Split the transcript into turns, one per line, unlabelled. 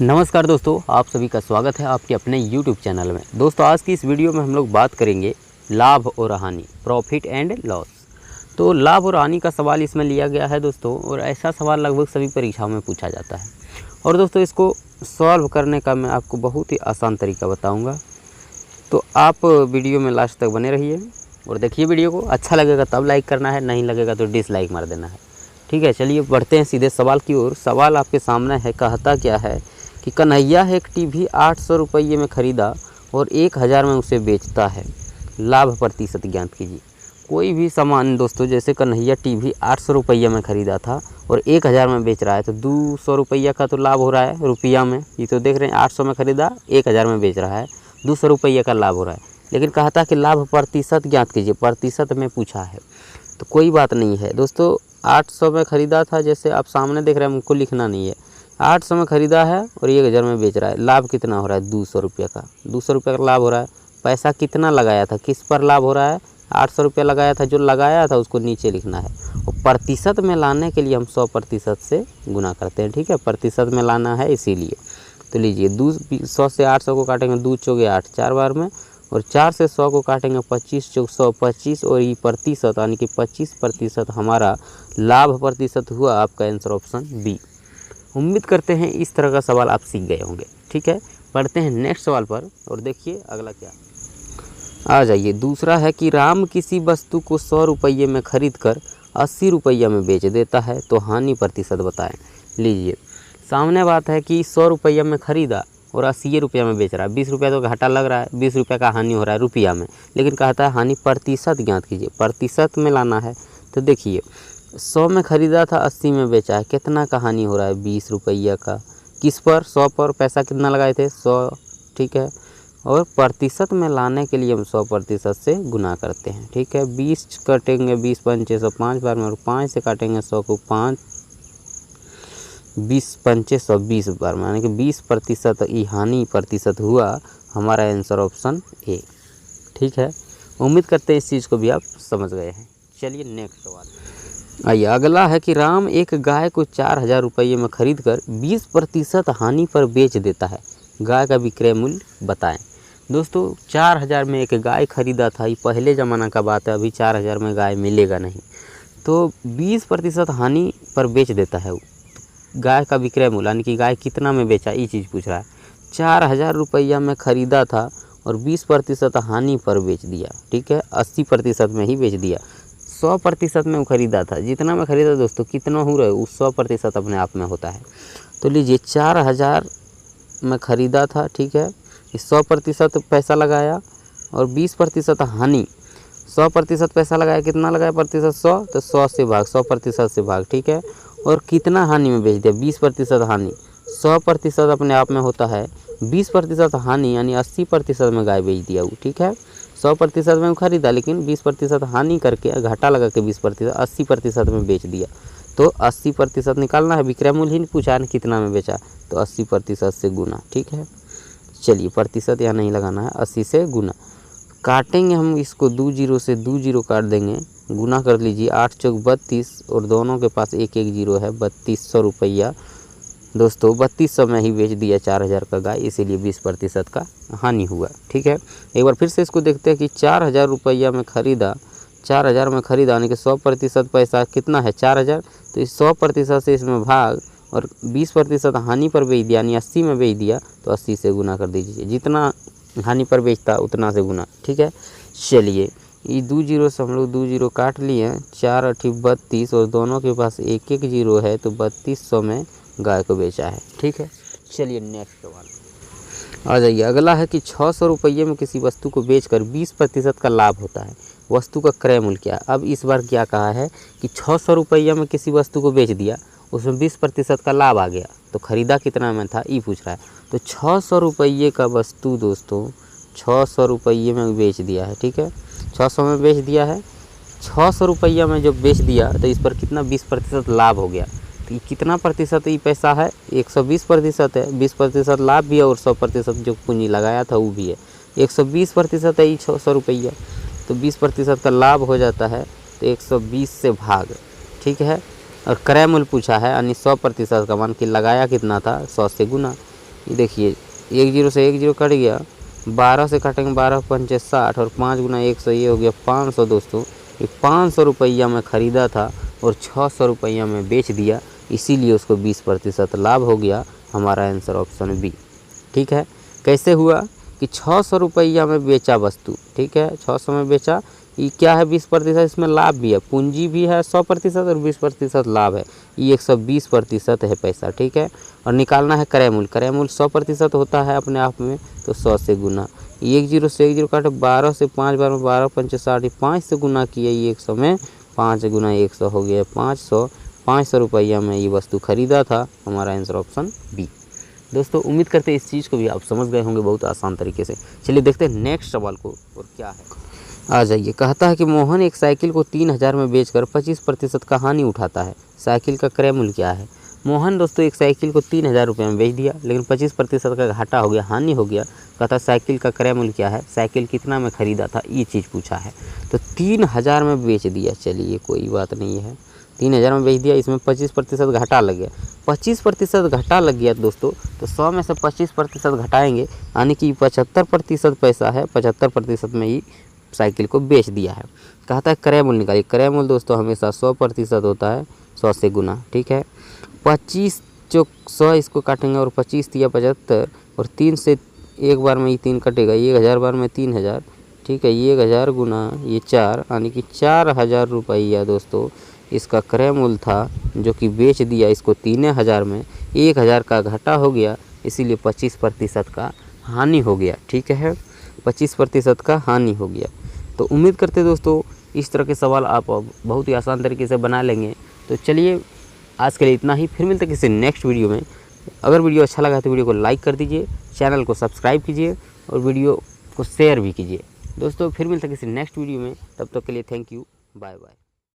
नमस्कार दोस्तों, आप सभी का स्वागत है आपके अपने YouTube चैनल में। दोस्तों आज की इस वीडियो में हम लोग बात करेंगे लाभ और हानि, प्रॉफिट एंड लॉस। तो लाभ और हानि का सवाल इसमें लिया गया है दोस्तों, और ऐसा सवाल लगभग सभी परीक्षाओं में पूछा जाता है। और दोस्तों इसको सॉल्व करने का मैं आपको बहुत ही आसान तरीका बताऊँगा, तो आप वीडियो में लास्ट तक बने रहिए और देखिए वीडियो को। अच्छा लगेगा तब लाइक करना है, नहीं लगेगा तो डिसलाइक मार देना है। ठीक है, चलिए बढ़ते हैं सीधे सवाल की ओर। सवाल आपके सामने है, कहता क्या है कि कन्हैया एक टीवी 800 रुपये में ख़रीदा और 1000 में उसे बेचता है, लाभ प्रतिशत ज्ञात कीजिए। कोई भी सामान दोस्तों, जैसे कन्हैया टीवी 800 रुपये में ख़रीदा था और 1000 में बेच रहा है, तो 200 रुपया का तो लाभ हो रहा है रुपया में। ये तो देख रहे हैं 800 में ख़रीदा 1000 में बेच रहा है, 200 रुपये का लाभ हो रहा है। लेकिन कहता कि लाभ प्रतिशत ज्ञात कीजिए, प्रतिशत में पूछा है। तो कोई बात नहीं है दोस्तों, 800 में ख़रीदा था, जैसे आप सामने देख रहे हैं, हमको लिखना नहीं है। 800 में ख़रीदा है और 1000 में बेच रहा है, लाभ कितना हो रहा है 200 रुपये का। 200 रुपये का लाभ हो रहा है। पैसा कितना लगाया था, किस पर लाभ हो रहा है, 800 रुपये लगाया था, जो लगाया था उसको नीचे लिखना है। और प्रतिशत में लाने के लिए हम 100% से गुना करते हैं। ठीक है, प्रतिशत में लाना है इसीलिए। तो लीजिए 100 से 800 को काटेंगे, 2 चौके 8 4 बार में, और 4 से 100 को काटेंगे 25 चौक 100 25, और ये प्रतिशत यानी कि 25% हमारा लाभ प्रतिशत हुआ। आपका आंसर ऑप्शन बी। उम्मीद करते हैं इस तरह का सवाल आप सीख गए होंगे। ठीक है, पढ़ते हैं नेक्स्ट सवाल पर और देखिए अगला क्या आ जाइए। दूसरा है कि राम किसी वस्तु को 100 रुपये में खरीद कर 80 रुपये में बेच देता है, तो हानि प्रतिशत बताएं। लीजिए सामने बात है कि 100 रुपये में ख़रीदा और 80 रुपये में बेच रहा है। 20 रुपये तो घाटा लग रहा है, 20 रुपये का हानि हो रहा है रुपया में। लेकिन कहता है हानि प्रतिशत ज्ञात कीजिए, प्रतिशत में लाना है। तो देखिए 100 में ख़रीदा था, 80 में बेचा है, कितना का हानि हो रहा है 20 रुपये का। किस पर, 100 पर। पैसा कितना लगाए थे 100। ठीक है, और प्रतिशत में लाने के लिए हम 100% से गुना करते हैं। ठीक है, 20 कटेंगे 20 पंचे 100 5 बार में, और 5 से काटेंगे 100 को 5 20 पंचे 120 बार में, यानी कि 20% ये हानि प्रतिशत हुआ। हमारा आंसर ऑप्शन ए। ठीक है, उम्मीद करते हैं इस चीज़ को भी आप समझ गए हैं। चलिए नेक्स्ट सवाल आइए। अगला है कि राम एक गाय को 4000 रुपये में खरीद कर 20% हानि पर बेच देता है, गाय का विक्रय मूल्य बताएं। दोस्तों 4000 में एक गाय खरीदा था, ये पहले ज़माना का बात है, अभी 4000 में गाय मिलेगा नहीं। तो 20% हानि पर बेच देता है वो। गाय का विक्रय मूल्य यानी कि गाय कितना में बेचा, ये चीज़ पूछ रहा है। 4000 रुपया में ख़रीदा था और 20% हानि पर बेच दिया। ठीक है, 80% में ही बेच दिया। 100% में वो ख़रीदा था, जितना में ख़रीदा दोस्तों कितना हो रहा है, वो 100% अपने आप में होता है। तो लीजिए 4000 में ख़रीदा था, ठीक है, 100% पैसा लगाया और 20% हानि। 100% पैसा लगाया, कितना लगाया प्रतिशत 100, तो 100 से भाग, 100% से भाग। ठीक है, और कितना हानि में बेच दिया 20% हानि। 100% अपने आप में होता है, 20% हानि यानी 80% में गाय बेच दिया वो। ठीक है, 100% में खरीदा, लेकिन 20% हानि करके घाटा लगा के 20% 80% में बेच दिया। तो 80% निकालना है, विक्रय मूल्य ही पूछा है कितना में बेचा, तो 80% से गुना। ठीक है, चलिए प्रतिशत यहाँ नहीं लगाना है, 80 से गुना काटेंगे हम इसको। 2 जीरो से 2 जीरो काट देंगे, गुना कर लीजिए। 8 चौक 32, और दोनों के पास एक एक जीरो है, 3200 रुपया दोस्तों 3200 में ही बेच दिया 4000 का गाय, इसीलिए 20% का हानि हुआ। ठीक है, एक बार फिर से इसको देखते हैं कि 4000 रुपया में ख़रीदा, 4000 में ख़रीदा यानी कि 100% पैसा कितना है 4000, तो इस 100% से इसमें भाग, और 20% हानि पर बेच दिया यानी 80 में बेच दिया, तो 80 से गुना कर दीजिए। जितना हानि पर बेचता उतना से गुना। ठीक है, चलिए ये 2 जीरो से हम लोग 2 जीरो काट लिए, 4 8 32, और दोनों के पास एक एक जीरो है, तो 3200 में गाय को बेचा है। ठीक है, चलिए नेक्स्ट सवाल आ जाइए। अगला है कि 600 रुपये में किसी वस्तु को बेचकर 20% का लाभ होता है, वस्तु का क्रय मूल्य क्या है। अब इस बार क्या कहा है कि 600 रुपये में किसी वस्तु को बेच दिया, उसमें 20% का लाभ आ गया, तो ख़रीदा कितना में था ये पूछ रहा है। तो 600 रुपये का वस्तु दोस्तों 600 रुपये में बेच दिया है। ठीक है, 600 में बेच दिया है, 600 रुपया में जब बेच दिया तो इस पर कितना 20% लाभ हो गया। तो ये कितना प्रतिशत ये पैसा है, 120% है। 20% लाभ भी है और 100% जो पूंजी लगाया था वो भी है। 120% है ये 600 रुपया, तो 20% का लाभ हो जाता है, तो 120 से भाग। ठीक है, और क्रय मूल्य पूछा है यानी 100% का, मान कि लगाया कितना था 100 से गुना। ये देखिए 10 से 10 कट गया, 12 से काटेंगे 12 पंचे 60 और 5 गुना 100 ये हो गया 500 दोस्तों। ये 500 रुपया में ख़रीदा था और 600 रुपया में बेच दिया, इसीलिए उसको 20% लाभ हो गया। हमारा आंसर ऑप्शन बी। ठीक है, कैसे हुआ कि 600 रुपया में बेचा वस्तु, ठीक है 600 में बेचा, ये क्या है 20%, इसमें लाभ भी है, पूंजी भी है 100% और 20% लाभ है, ये 120% है पैसा। ठीक है, और निकालना है क्रय मूल्य। क्रय मूल्य 100% होता है अपने आप में, तो 100 से गुना। 10 से 10 काटे 12 से 5 बार में 12 पंचे 60, 5 से गुना किया, ये 100 में 5 गुना 100 हो गया 500। 500 रुपया में ये वस्तु खरीदा था। हमारा आंसर ऑप्शन बी। दोस्तों उम्मीद करते हैं इस चीज़ को भी आप समझ गए होंगे बहुत आसान तरीके से। चलिए देखते हैं नेक्स्ट सवाल को, और क्या है आ जाइए। कहता है कि मोहन एक साइकिल को 3000 में बेचकर 25% का हानि उठाता है, साइकिल का क्रय मूल्य क्या है। मोहन दोस्तों एक साइकिल को 3000 रुपये में बेच दिया, लेकिन 25% का घाटा हो गया, हानि हो गया। कहता है साइकिल का क्रय मूल्य क्या है, साइकिल कितना में ख़रीदा था, ये चीज़ पूछा है। तो 3000 में बेच दिया, चलिए कोई बात नहीं है, 3000 में बेच दिया, इसमें 25% घाटा लग गया। 25% घाटा लग गया दोस्तों, तो 100 में से 25% घटाएंगे, यानी कि 75% पैसा है, 75% में ही साइकिल को बेच दिया है। कहता है क्रय मूल्य निकालिए। क्रय मूल्य दोस्तों हमेशा 100% होता है, 100 से गुना। ठीक है, 25 जो 100 इसको काटेंगे और 25 दिया 75, और 3 से एक बार में ये 3 कटेगा, 1000 बार में 3000। ठीक है, 1000 गुना ये 4, यानी कि 4000 रुपया दोस्तों इसका क्रय मूल्य था, जो कि बेच दिया इसको 3000 में। 1000 का घाटा हो गया, इसीलिए 25% का हानि हो गया। ठीक है, 25% का हानि हो गया। तो उम्मीद करते दोस्तों इस तरह के सवाल आप बहुत ही आसान तरीके से बना लेंगे। तो चलिए आज के लिए इतना ही, फिर मिलते किसी नेक्स्ट वीडियो में। अगर वीडियो अच्छा लगा तो वीडियो को लाइक कर दीजिए, चैनल को सब्सक्राइब कीजिए और वीडियो को शेयर भी कीजिए। दोस्तों फिर मिलते किसी नेक्स्ट वीडियो में, तब तक के लिए थैंक यू, बाय बाय।